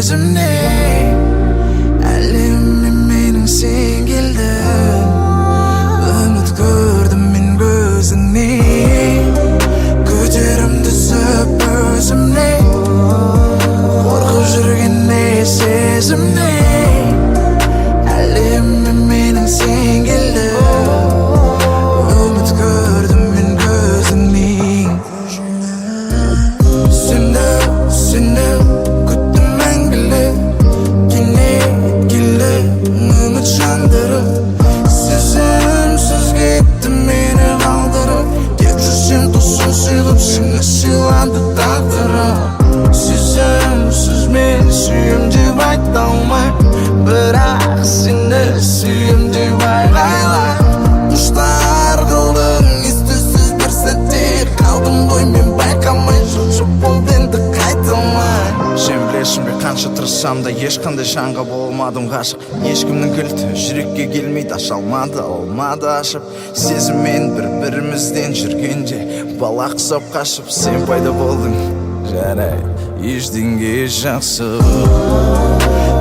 сезімне әлемме менің сен келдің үміт көрдім мен көзіңнен көтерімді түсіп өзімне қорқып жүрген не сезімне әлемме менің сен келдің үміт көрдім мен көзіңнен сені күттім мәңгілік келе үміт жандырып сезімсіз кетті мені қалдырып тек жүрсем тосын сыйлап сені сыйланды тағдырым сезімсіз мен сүйем деп айта алмаймын бірақ сені сүйем деп айғайлаймын құштар қылдың ес-түссіз бір сәтте қалдым ғой мен байқамай жылжып болды енді қайталмай сен білесің бе қанша тырыссам да ешқандай жанға болмадым ғашық ешкімнің кілті жүрекке келмейді аша алмады алмады ашып сезіммен бір-бірімізден жүргенде бала құсап қашып сен пайда болдың жарай ештеңе жақсы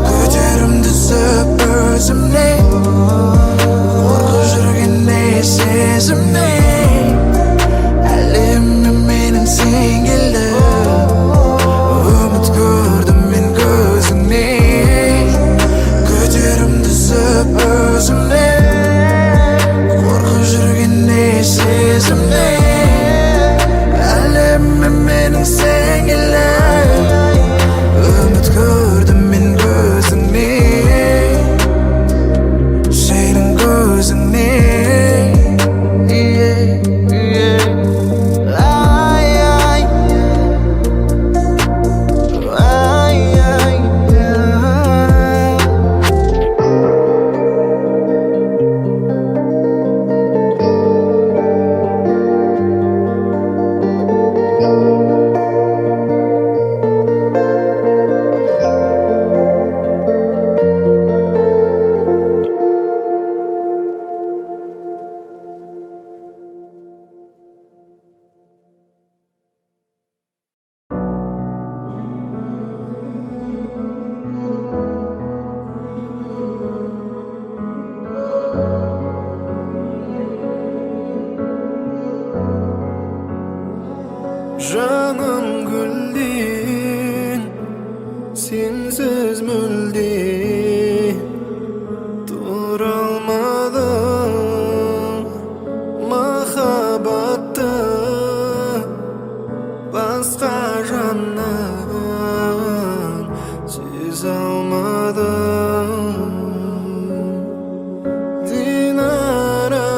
көтерімді түсіп өзімне қорқып жүрген не сезімне әлемме менің сен келдің үміт көрдім мен көзіңнен көтерімді түсіп өзімне қорқып жүрген не сезімне әлемме менің сен келдің үміт көрдім мен көзіңнен сенің көзіңнен Жаным гүлден сенсіз мүлде тұра алмадым махаббатты басқа жаннан сезе алмадым Dinara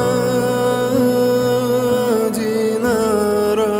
Dinara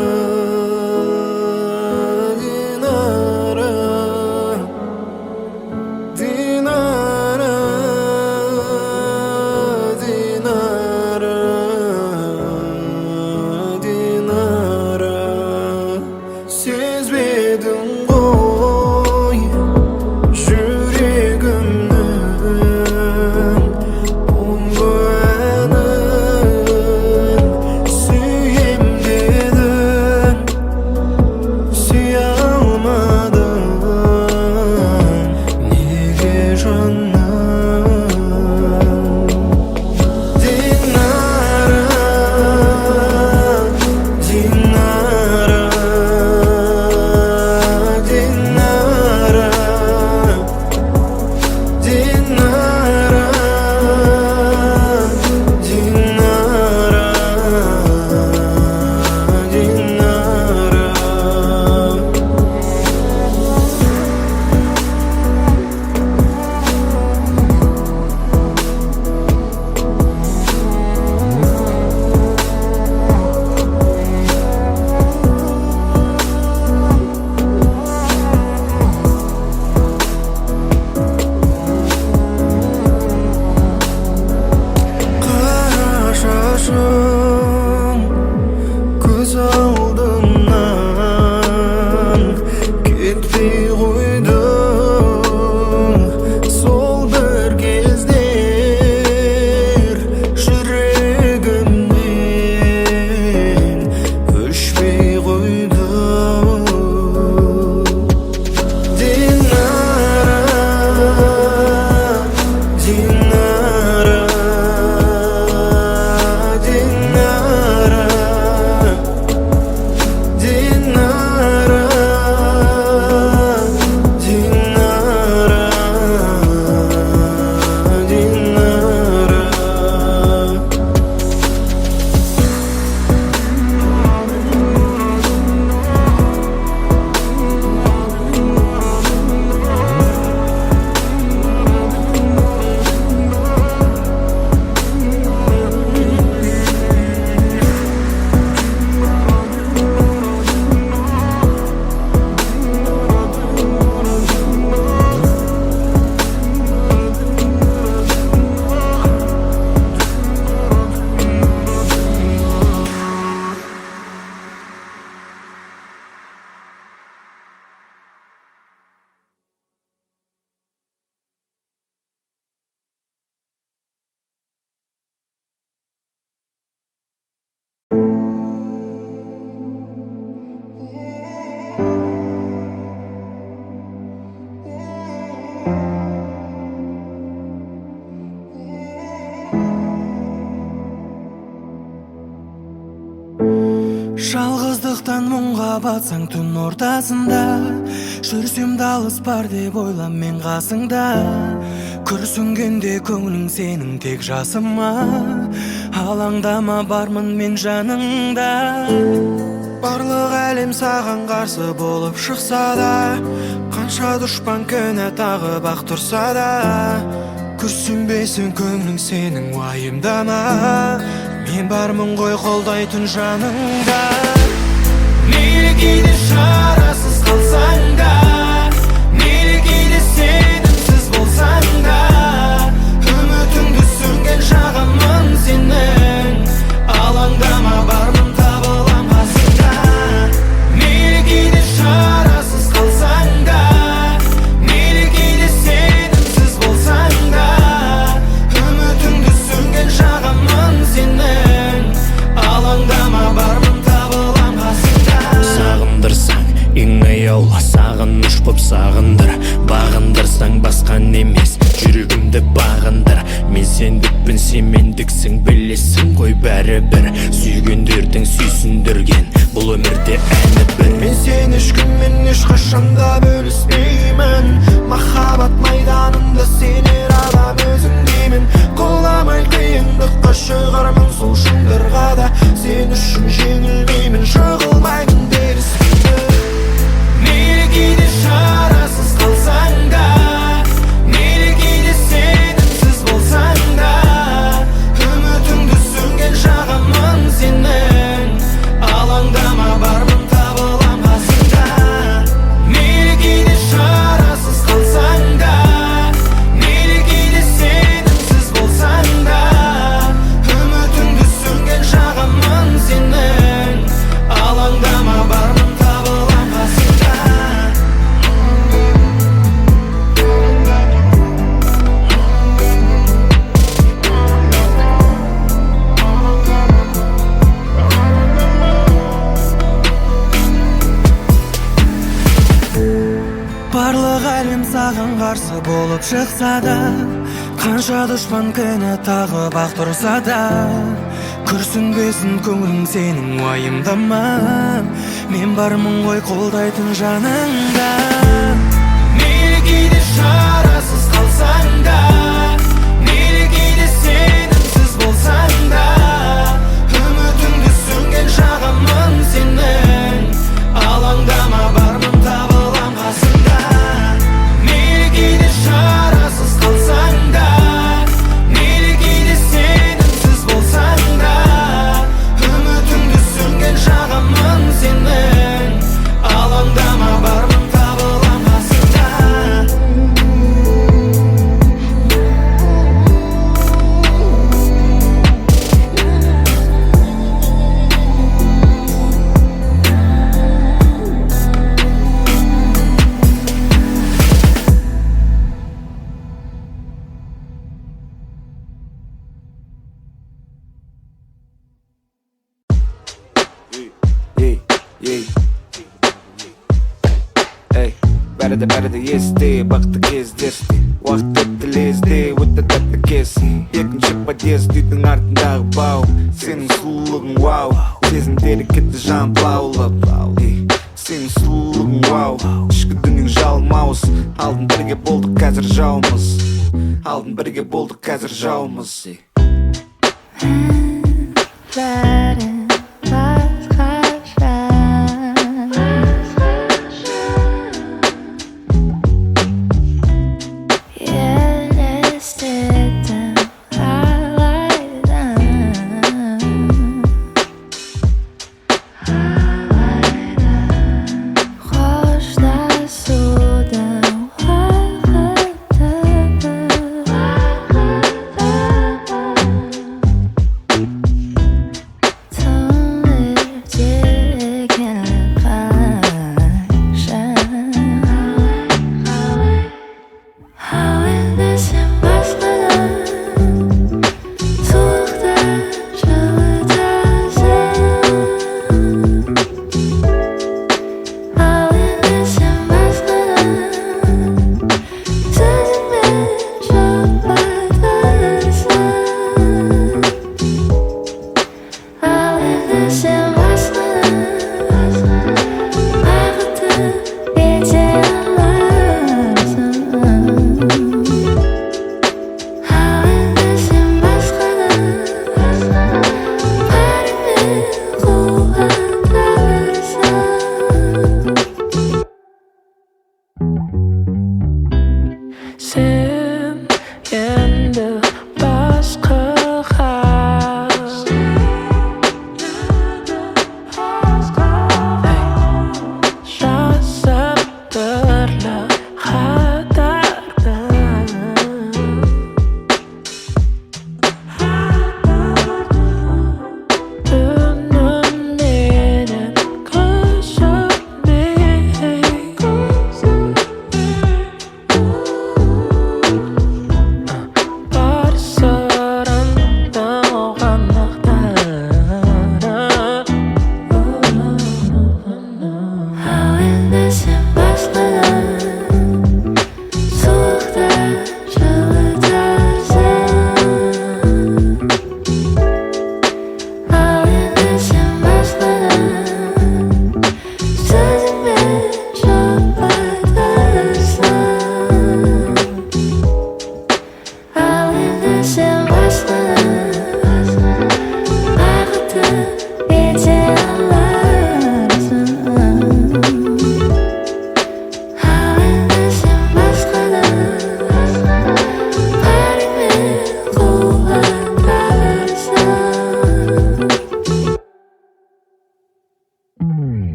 Жалғыздықтан мұңға батсаң түн ортасында, жүрсем далыс бар деп ойлам мен қасыңда. Күрсінгенде көңілің сенің тек жасыма, алаңдама бармын мен жаныңда. Барлық әлем саған қарсы болып шықса да, қанша дұшпан күні тағып ақ тұрса да, күрсінбесін көңілің сенің уайымдама, мен бармын ғой қолдайтын жаныңда. Мейлі кейде шарасыз қалсаң да, мейлі кейде сенімсіз болсаң да, үмітіңді сөнген шағымын сенің, алаңдама бармын табылам қасыңда. Мейлі кейде шарасыз қалсаң да, мейлі кейде сенімсіз болсаң да, үмітіңді сөнген шағымын сенің, алаңдама бармын табылам қасыңда. Сағындырсаң ең аяулы сағыныш боп сағындыр, бағындырсаң басқан емес жүрегімді бағындыр. Мен сендікпін, сен мендіксің, білесің ғой бәрібір, сүйгендердің сүйсіндірген бұл өмірде әні бір. Мен сен ешкіммен ешқашанда бөліспеймін, махаббат майданында сенер адам өзім деймін. Қоламай қиындыққа шығармын сол шындырға да, сен үшін жеңілмеймін, жығылмаймын беріспеймін. Мейлі кейде шарасыз қалсаң да, мейлі кейде сенімсіз болсаң да, үмітіңді сөнген шағымын сенің, алаңдама бармын табылам қасыңда. Мейлі кейде шарасыз қалсаң да, мейлі кейде сенімсіз болсаң да, үмітіңді сөнген шағымын сенің, алаңдама бармын табылам қасыңда. Барлық әлем саған қарсы болып шықса да, қанша дұшпан күні тағып ақ тұрса да, күрсінбесін көңілің сенің уайымдама, мен бармын ғой қолдайтын жаныңда. Мейлі кейде шарасыз қалсаң да, мейлі кейде сенімсіз болсаң да, үмітіңді сөнген шағымын сенің, алаңдама бармын табылам қасыңда. Мейлі кейде шарасыз қалсаң да, мейлі кейде сенімсіз болсаң да, үмітіңді сөнген шағымын сенің, алаңдама бармын табылам қасыңда. Бәрі есте, бақты кездесті, уақыт өтті лезде, өтті тәтті кез. Екінші подъезд, үйдің артындағы бау, сенің сұлулығың вау, сезімдері кетті жан лаулап. Сенің сұлулығың вау, ішкі дүнің жалмауыз, алдын бірге болдық қазір жаумыз, алдын бірге болдық қазір жаумыз.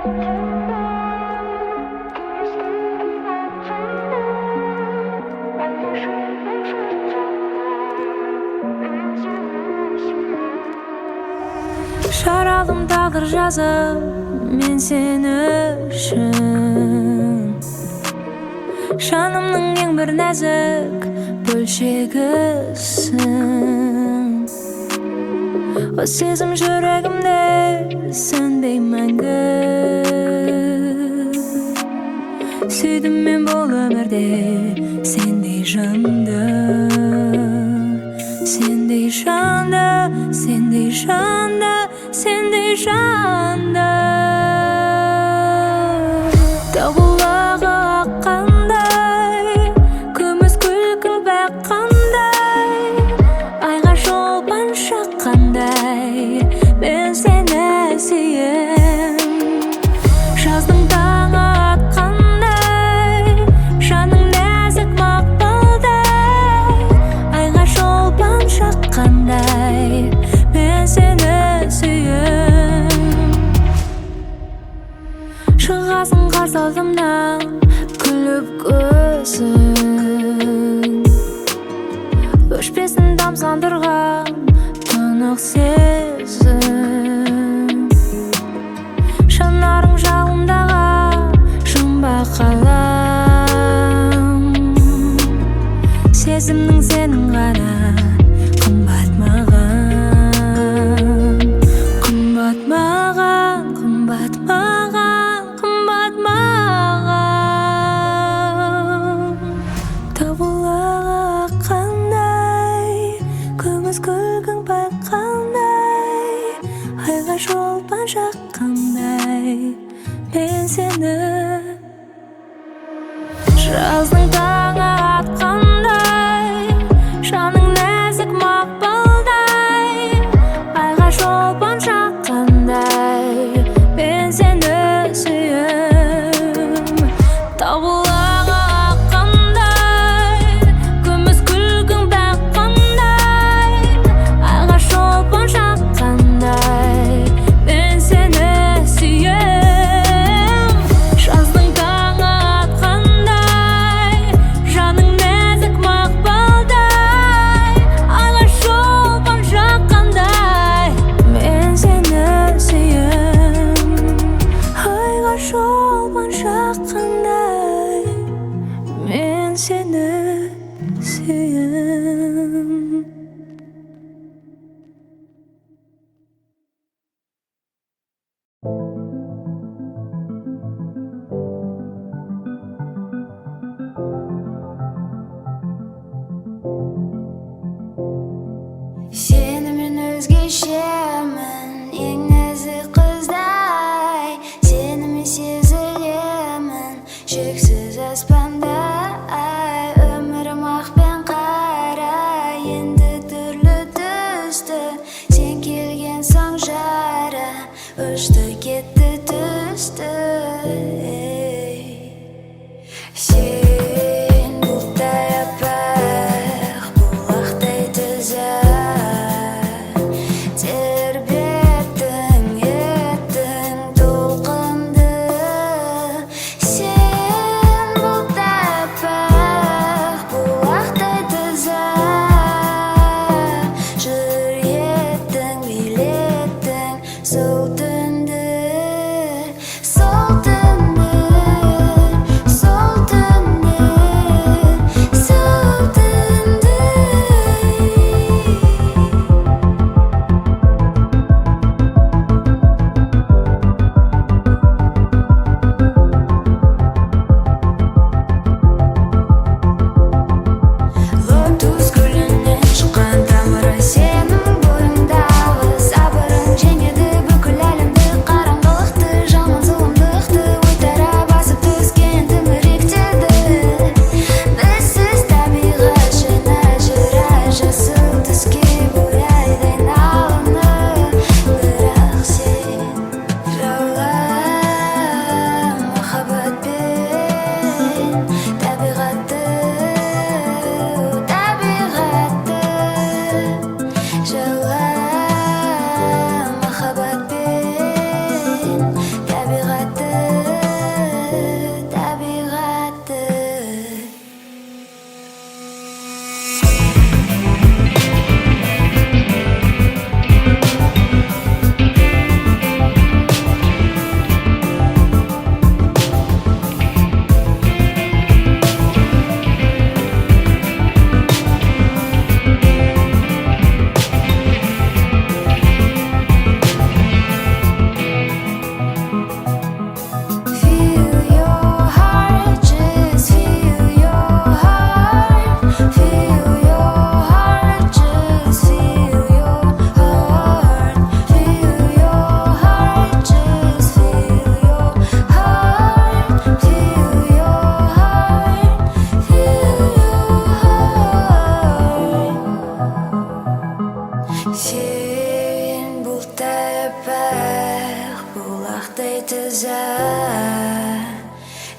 Жаралым тағдыр жазып мен сен үшін жанымның ең бір нәзік бөлшегісің о сезім жүрегімде сөнбей мәңгі сүйдім мен бұл өмірде сендей жанды сендей жанды сендей жанды сендей жанды табылағы аққандай күміс күлкің баққандай айға шолпан шаққандай мен сені сүйем жаздың таңы атқандай жаның нәзік мақпалдай айға шолпан шаққандай мен сені шығасың қарсы алдымнан күліп көзің өшпесін тамсандырған тұнық сезім жанарың жалындаған жұмбақ қалам сезімнің сенің ғана қымбат маған қымбат маған қымбат маған қымбат маған табылағы қандай күміс күлкің байқандай айға шолпан жаққандай мен сені жаздың таңы атқандай жаның нәзік мақпалдай айға шолпан жаққандай мен сені сүйем табылағы аққандай күміс күлкің баққандай айға шолпан жаққандай мен сені сүйем жаздың таңы атқандай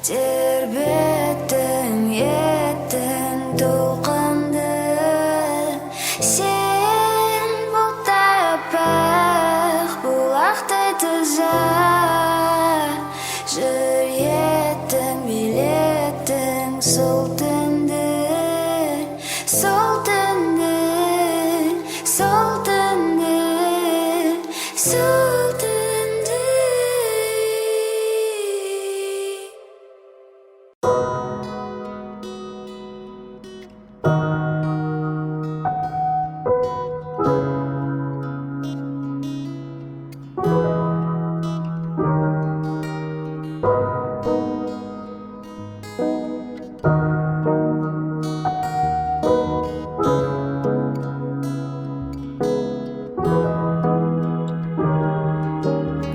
тербеттің еттің толқынды сен бұлттай аппақ бұлақтай таза жүреттің билеттің сол түнді сол түнді сол түнді сол түнді.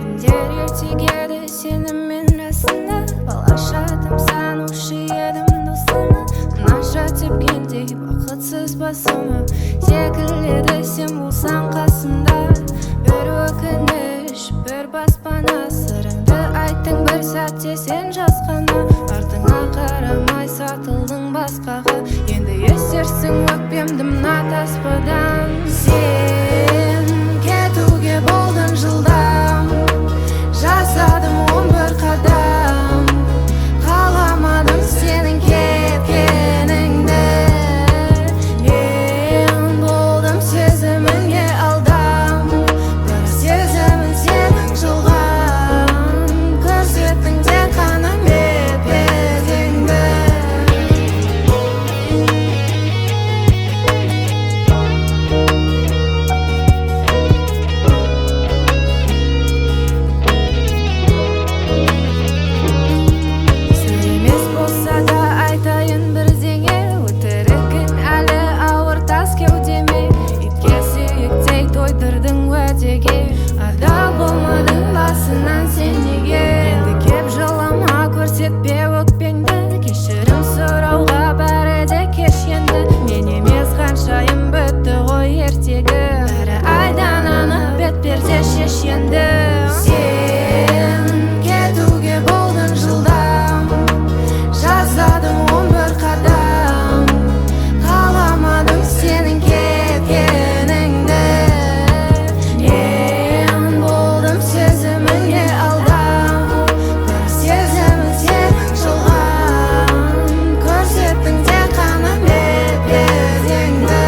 Күндер ертегеді сенімен расында балаша тамсанушы едім досына нажать тепкендей бақытсыз басыма секіледі сен болсаң қасымда бір өкініш бір баспана сырыңды айттың бір сәтте сен жасқана артыңа қарамай сатылдың басқаға енді есерсің өкпемді мына таспадан сен кетуге болдың жылдам жасадым 11 қадам қаламадым сенің кеткеніңді мен болдым сезіміңе алдам бір сезімін сенің жылған көрсеттің тек қана бет-бетіңді. Сыр емес болса да айтайын бірдеңе өтірігің әлі ауыр тас кеудеме итке сүйектей тойдырдың уәдеге адал болмадың басынан сен неге енді кеп жылама көрсетпе өкпеңді кешірім сұрауға бәрі де кеш енді мен емес ханшайым бітті ғой ертегі бәрі айдан анық бет-перде шеш енді сен кетуге болдың жылдам жасадым 11 қадам қаламадым сенің кеткеніңді мен болдым сезіміңе алдам бір сезімін сенің жылған көрсеттің тек қана бет-бетіңді.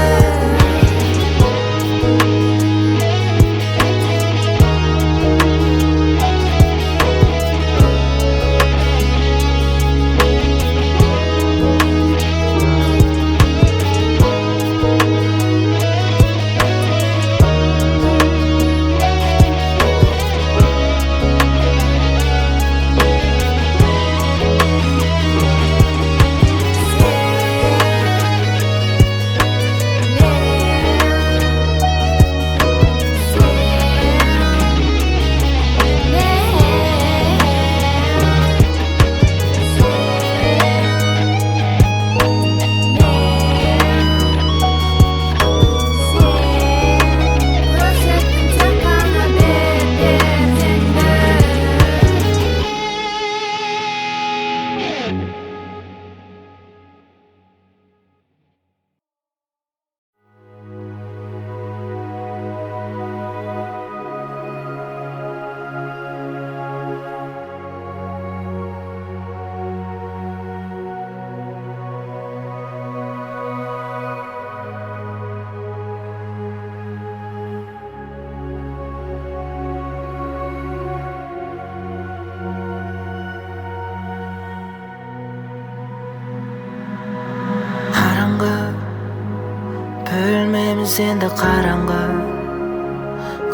Bölmemiz endi qarаңғы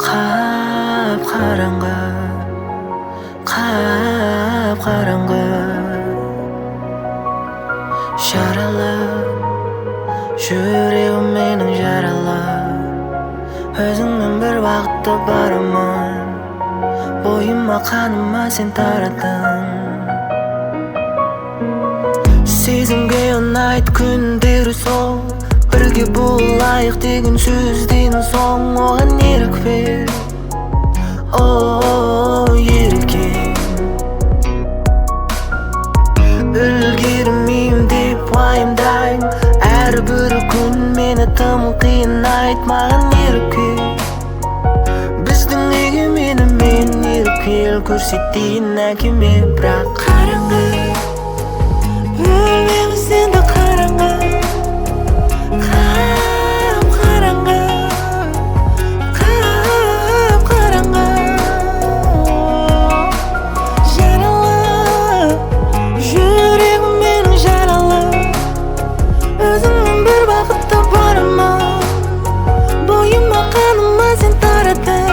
қап-қараңғы қап-қараңғы жаралы жүрегім менің жаралы өзіңмен бір уақытта барамын бойыма қаныма сен тараттың сезімге ұнайды күндері сол бірге болайық деген сөзден соң оған ерік бер ерке уайымдайм әрбір күн мені тым қиын айтмаған ерке біздің үйге мен еркел көрсетейін әкеме бірақ қараңғы өлмеміз енді қараңғы қап-қараңғы қап-қараңғы жаралы жүрегім менің жаралы өзіңнен бір бақытты барыма бойыма қаныма сен таратып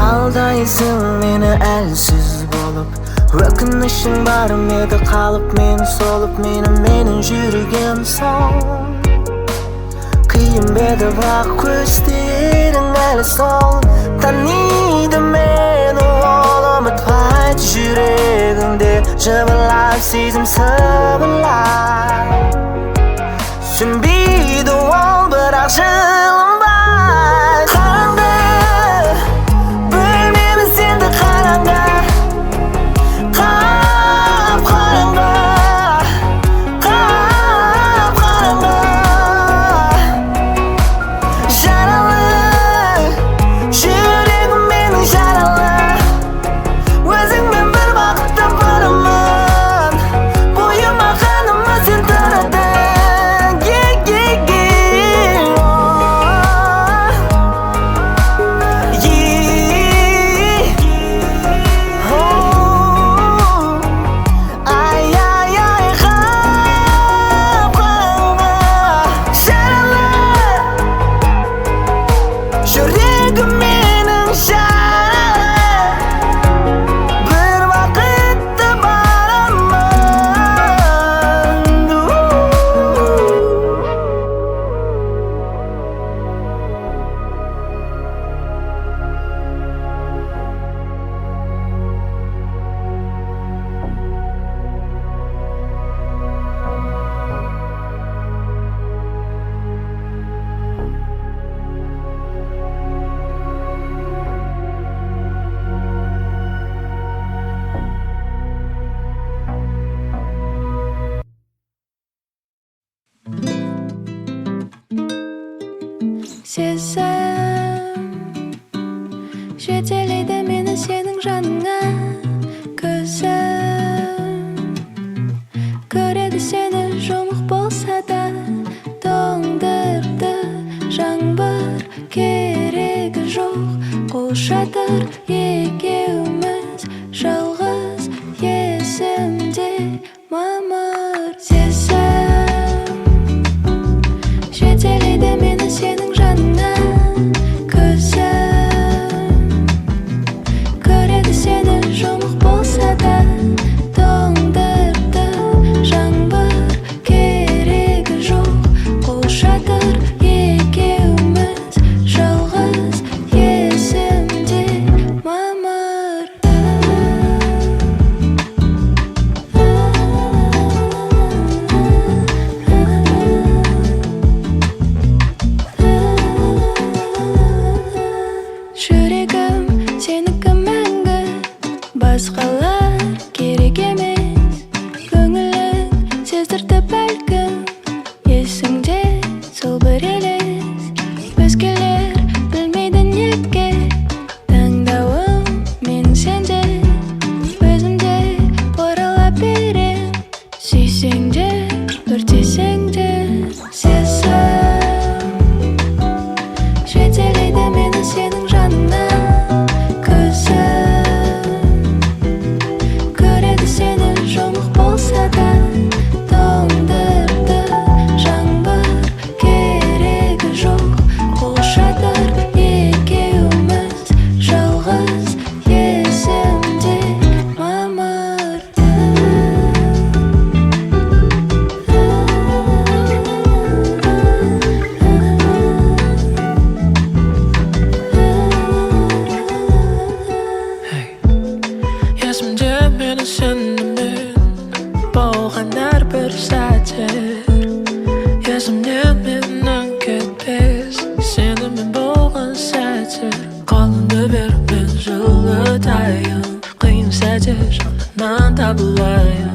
алдайсың мені әлсіз болып өкінішің барым еді қалып мені солып менің жүрегім сол қиын беді бірақ көздерің әлі сол таниды мені ол ұмытпайды жүрегімде жыбырлап сезім сыбырлап түсінбейді ол бірақ жылынбай қараңғы бөлмеміз енді қараңғы қап-қараңғы қап-қараңғы жаралы жүрегім менің жаралы өзіңмен бір бақытты барымын бойыма қаныма сен тарадың сезім жетелейді мені сенің жаныңа көзім көреді сені жұмық болса да тоңдырды жаңбыр керегі жоқ қолшатыр екеуміз жалғыз есімде мамыр сезім жетелейді мені сенің жаныңа көзім көреді сені жұмық болса да тоңдырды жаңбыр керегі жоқ қолшатыр екеуміз жалғыз есімде мамыр жүрегім сенікі мәңгі басқалар керек емес көңілің сездірді бәлкім есіңде сол бір елес өзгелер білмейді неге таңдауым менің сенде өзімде орала берем сүйсең де өртесең де сезім жетелейді мені сенің жаныңа көзім көреді сені жұмық болса да тоңдырды жаңбыр керегі жоқ қолшатыр екеуміз жалғыз есімде мамыр есімде мені сенімен болған әрбір сәттер есімде менің кетпес сенімен болған сәттер қолыңды бер мен жылытайын қиын сәтте жанынан табылайын